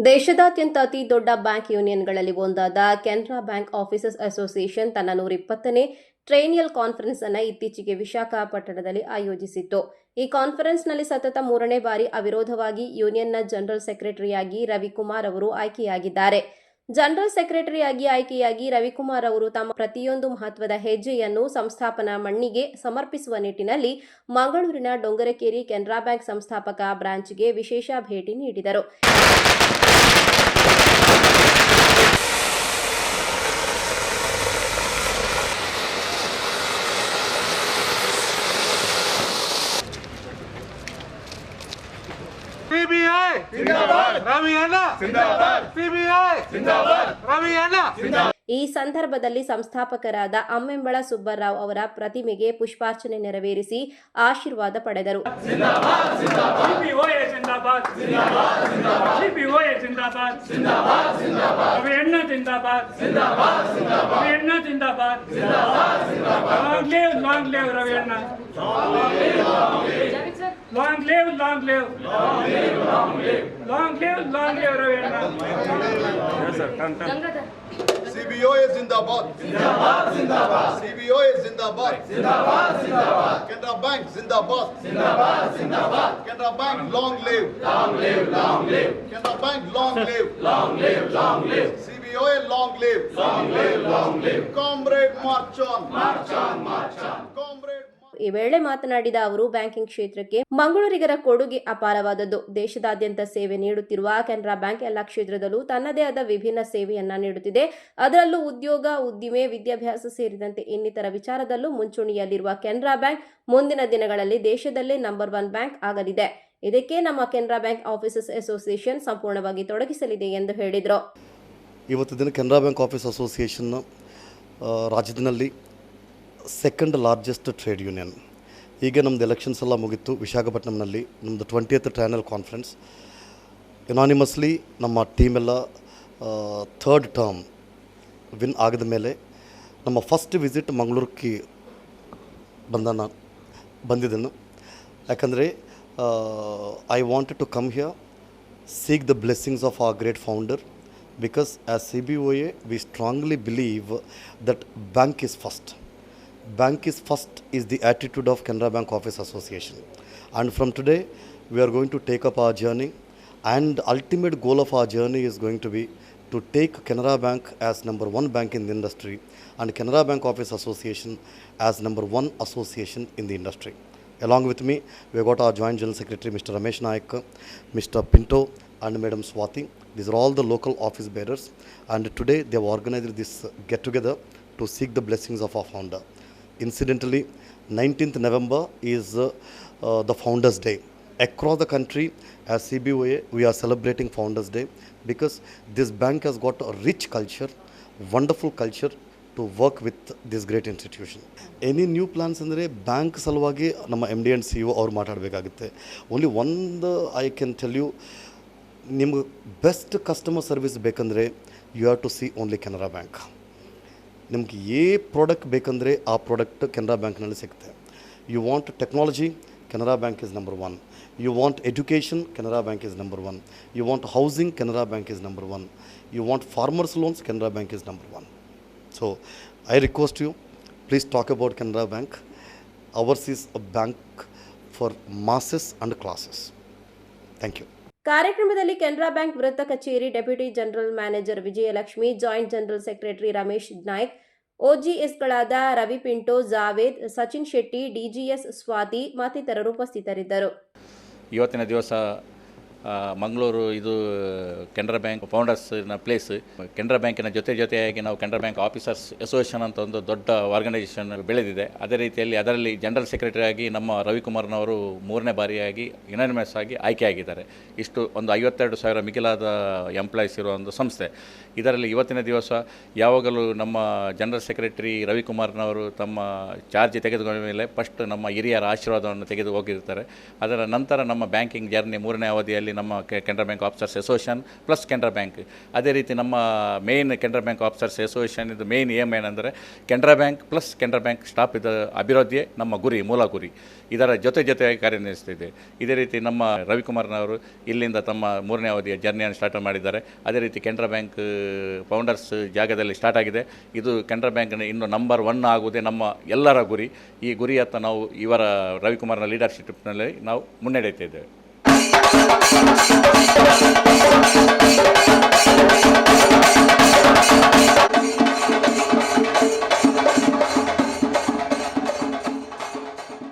ದೇಶದಾದ್ಯಂತ ಅತಿ ದೊಡ್ಡ ಬ್ಯಾಂಕ್ ಯೂನಿಯನ್ಗಳಲ್ಲಿ ಒಂದಾದ ಕೆನರಾ ಬ್ಯಾಂಕ್ ಆಫೀಸರ್ಸ್ ಅಸೋಸಿಯೇಷನ್ ತನ್ನ 120ನೇ ಟ್ರೈನಿಯಲ್ ಕಾನ್ಫರೆನ್ಸ್ ಅನ್ನು ಇತ್ತೀಚೆಗೆ ವಿಶಾಖಪಟ್ಟಣದಲ್ಲಿ ಆಯೋಜಿಸಿತ್ತು. ಈ ಕಾನ್ಫರೆನ್ಸ್ನಲ್ಲಿ ಸತತ 3ನೇ ಬಾರಿ ಅವಿರೋಧವಾಗಿ ಯೂನಿಯನ್ನ ಜನರಲ್ ಸೆಕ್ರೆಟರಿಯಾಗಿ ರವಿಕುಮಾರ್ ಅವರು ಆಯ್ಕೆಯಾಗಿದ್ದಾರೆ. ಜನರಲ್ ಸೆಕ್ರೆಟರಿಯಾಗಿ ಆಯ್ಕೆಯಾಗಿ ರವಿಕುಮಾರ್ ಅವರು ತಮ್ಮ ಪ್ರತಿಯೊಂದು ಮಹತ್ವದ ಹೆಜ್ಜೆಯನ್ನು ಸಂಸ್ಥಾಪನಾ ಮಣ್ಣಿಗೆ ಸಮರ್ಪಿಸುವ ನಿಟ್ಟಿನಲ್ಲಿ ಮಂಗಳೂರಿನ ಡೊಂಗರಕೇರಿ ಕೆನರಾ ಬ್ಯಾಂಕ್ ಸಂಸ್ಥಾಪಕ ಬ್ರಾಂಚ್ಗೆ ವಿಶೇಷ ಭೇಟಿ ನೀಡಿದರು. CBI जिंदाबाद रवि अन्ना जिंदाबाद CBI जिंदाबाद रवि अन्ना जिंदाबाद ಈ ಸಂದರ್ಭದಲ್ಲಿ ಸಂಸ್ಥಾಪಕರಾದ ಅಮ್ಮೆಂಬಳ ಸುಬ್ಬರಾವ್ ಅವರ ಪ್ರತಿಮೆಗೆ ಪುಷ್ಪಾರ್ಚನೆ ನೆರವೇರಿಸಿ ಆಶೀರ್ವಾದ ಪಡೆದರು. Long live, long live. Long live, long live, Ravianna. Yes, sir. CBOA Zindabad. Zindabad, Zindabad. CBOA Zindabad. Zindabad, Zindabad. Canara Bank Zindabad. Zindabad, Zindabad. Canara Bank long live. Long live, long live. Canara Bank long live. Long live, long live. CBOA long live. Long live, long live. Comrade march on. March on, march on. Comrade. ಈ ವೇಳೆ ಮಾತನಾಡಿದ ಅವರು, banking ಕ್ಷೇತ್ರಕ್ಕೆ ಮಂಗಳೂರಿಗರ ಕೊಡುಗೆ ಅಪಾರವಾದದ್ದು. ದೇಶದಾದ್ಯಂತ ಸೇವೆ ನೀಡುತ್ತಿರುವ Canara bank ಎಲ್ಲ ಕ್ಷೇತ್ರದಲ್ಲೂ ತನ್ನದೇ ಆದ ವಿಭಿನ್ನ ಸೇವೆಯನ್ನ ನೀಡುತ್ತಿದೆ. ಅದರಲ್ಲೂ ಉದ್ಯೋಗ, ಉದ್ದಿಮೆ, ವಿದ್ಯಾಭ್ಯಾಸ ಸೇರಿದಂತೆ ಇನ್ನಿತರ ವಿಚಾರದಲ್ಲೂ ಮುಂಚೂಣಿಯಲ್ಲಿರುವ ಕೆನರಾ ಬ್ಯಾಂಕ್ ಮುಂದಿನ ದಿನಗಳಲ್ಲಿ ದೇಶದಲ್ಲೇ ನಂಬರ್ 1 ಬ್ಯಾಂಕ್ ಆಗಲಿದೆ. ಇದಕ್ಕೆ ನಮ್ಮ ಕೆನರಾ ಬ್ಯಾಂಕ್ ಆಫೀಸರ್ಸ್ ಅಸೋಸಿಯೇಷನ್ ಸಂಪೂರ್ಣವಾಗಿ ತೊಡಗಿಸಲಿದೆ ಎಂದು ಹೇಳಿದರು. ಇವತ್ತು ದಿನ ಕೆನರಾ ಬ್ಯಾಂಕ್ ಆಫೀಸ್ ಅಸೋಸಿಯೇಷನ್ ರಾಜ್ಯದಲ್ಲಿ ಸೆಕೆಂಡ್ ಲಾರ್ಜೆಸ್ಟ್ ಟ್ರೇಡ್ ಯೂನಿಯನ್. ಹೀಗೆ ನಮ್ಮದು ಎಲೆಕ್ಷನ್ಸ್ ಎಲ್ಲ ಮುಗಿತ್ತು. ವಿಶಾಖಪಟ್ಟಣಂನಲ್ಲಿ ನಮ್ಮದು 20th ಟ್ರೈನಲ್ ಕಾನ್ಫರೆನ್ಸ್ ಯುನಾನಿಮಸ್ಲಿ ನಮ್ಮ ಟೀಮೆಲ್ಲ 3rd ಟರ್ಮ್ ವಿನ್ ಆಗಿದ ಮೇಲೆ ನಮ್ಮ ಫಸ್ಟ್ ವಿಸಿಟ್ ಮಂಗಳೂರಿಗೆ ಬಂದಿದ್ದೆನು. ಯಾಕಂದರೆ I wanted to come here, seek the blessings of our great founder, because as CBOA we strongly believe that bank is first. Bank is first is the attitude of Canara Bank Office Association, and from today we are going to take up our journey, and ultimate goal of our journey is going to be to take Canara Bank as number 1 bank in the industry and Canara Bank Office Association as number 1 association in the industry. Along with me we have got our joint general secretary Mr. Ramesh Nayak, Mr. Pinto and Madam Swati. These are all the local office bearers, and today they have organized this get together to seek the blessings of our founder. Incidentally, 19th November is the Founders Day. Across the country as CBOA we are celebrating Founders Day because this bank has got a rich culture, wonderful culture to work with this great institution. Any new plans ಅಂದರೆ bank ಸಲುವಾಗಿ ನಮ್ಮ MD and CEO ಅವ್ರು ಮಾತಾಡಬೇಕಾಗುತ್ತೆ. Only one I can tell you, ನಿಮ್ಗೆ best customer service ಬೇಕಂದರೆ you have to see only Canara Bank. ನಿಮ್ಗೆ product ಬೇಕಂದರೆ ಆ ಪ್ರಾಡಕ್ಟ್ ಕೆನರಾ ಬ್ಯಾಂಕ್ನಲ್ಲಿ ಸಿಗುತ್ತೆ. You want technology, Canara Bank is number 1. You want education, Canara Bank is number 1. You want housing, Canara Bank is number 1. You want farmers loans, Canara Bank is number 1. So I request you, please talk about Canara Bank. Ours is a bank for masses and classes. Thank you. ಕಾರ್ಯಕ್ರಮದಲ್ಲಿ Canara Bank ವೃತ್ತ ಕಚೇರಿ deputy general manager Vijayalakshmi, joint general secretary Ramesh Naik, OGSಗಳಾದ Ravi Pinto, Javed, Sachin Shetty, DGS Swati ಮತ್ತಿತರರು ಉಪಸ್ಥಿತರಿದ್ದರು. ಇವತ್ತಿನ ದಿವಸ ಮಂಗಳೂರು ಇದು Canara Bank ಫೌಂಡರ್ಸ್ನ ಪ್ಲೇಸ್. ಕೆನರಾ ಬ್ಯಾಂಕಿನ ಜೊತೆಯಾಗಿ ನಾವು ಕೆನರಾ ಬ್ಯಾಂಕ್ ಆಫೀಸರ್ಸ್ ಅಸೋಸಿಯೇಷನ್ ಅಂತ ಒಂದು ದೊಡ್ಡ ಆರ್ಗನೈಸೇಷನ್ ಬೆಳೆದಿದೆ. ಅದೇ ರೀತಿಯಲ್ಲಿ ಅದರಲ್ಲಿ ಜನರಲ್ ಸೆಕ್ರೆಟರಿ ಆಗಿ ನಮ್ಮ ರವಿಕುಮಾರ್ನವರು 3ನೇ ಬಾರಿಯಾಗಿ ಯುನಾನಿಮಸ್ ಆಗಿ ಆಯ್ಕೆಯಾಗಿದ್ದಾರೆ. ಇಷ್ಟು ಒಂದು 52,000 ಮಿಗಿಲಾದ ಎಂಪ್ಲಾಯೀಸ್ ಇರುವ ಒಂದು ಸಂಸ್ಥೆ. ಇದರಲ್ಲಿ ಇವತ್ತಿನ ದಿವಸ ಯಾವಾಗಲೂ ನಮ್ಮ ಜನರಲ್ ಸೆಕ್ರೆಟರಿ ರವಿಕುಮಾರ್ನವರು ತಮ್ಮ ಚಾರ್ಜ್ ತೆಗೆದುಕೊಂಡ ಮೇಲೆ ಫಸ್ಟ್ ನಮ್ಮ ಹಿರಿಯರ ಆಶೀರ್ವಾದವನ್ನು ತೆಗೆದು ಹೋಗಿರ್ತಾರೆ. ಅದರ ನಂತರ ನಮ್ಮ ಬ್ಯಾಂಕಿಂಗ್ ಜರ್ನಿ 3ನೇ ಅವಧಿಯಲ್ಲಿ ನಮ್ಮ Canara bank officers association plus Canara bank. ಅದೇ ರೀತಿ ನಮ್ಮ main Canara bank officers association ಇದು ಮೇನ್ ಏಮ್ ಏನಂದರೆ Canara bank plus Canara bank staff ಇದು ಅಭಿವೃದ್ಧಿಯೇ ನಮ್ಮ ಗುರಿ, ಮೂಲ ಗುರಿ. ಇದರ ಜೊತೆಯಾಗಿ ಕಾರ್ಯನಿರ್ವಹಿಸ್ತಿದೆ. ಇದೇ ರೀತಿ ನಮ್ಮ ರವಿಕುಮಾರ್ನವರು ಇಲ್ಲಿಂದ ತಮ್ಮ 3ನೇ ಅವಧಿಯ ಜರ್ನಿಯನ್ನು ಸ್ಟಾರ್ಟ್ ಮಾಡಿದ್ದಾರೆ. ಅದೇ ರೀತಿ ಕೆನರಾ ಬ್ಯಾಂಕ್ ಫೌಂಡರ್ಸ್ ಜಾಗದಲ್ಲಿ ಸ್ಟಾರ್ಟ್ ಆಗಿದೆ. ಇದು ಕೆನರಾ ಬ್ಯಾಂಕ್ನ ಇನ್ನು ನಂಬರ್ 1 ಆಗುವುದೇ ನಮ್ಮ ಎಲ್ಲರ ಗುರಿ. ಈ ಗುರಿಯತ್ತ ನಾವು ಇವರ ರವಿಕುಮಾರ್ನ ಲೀಡರ್ಶಿಪ್ನಲ್ಲಿ ನಾವು ಮುನ್ನಡೆಯುತ್ತಿದ್ದೇವೆ.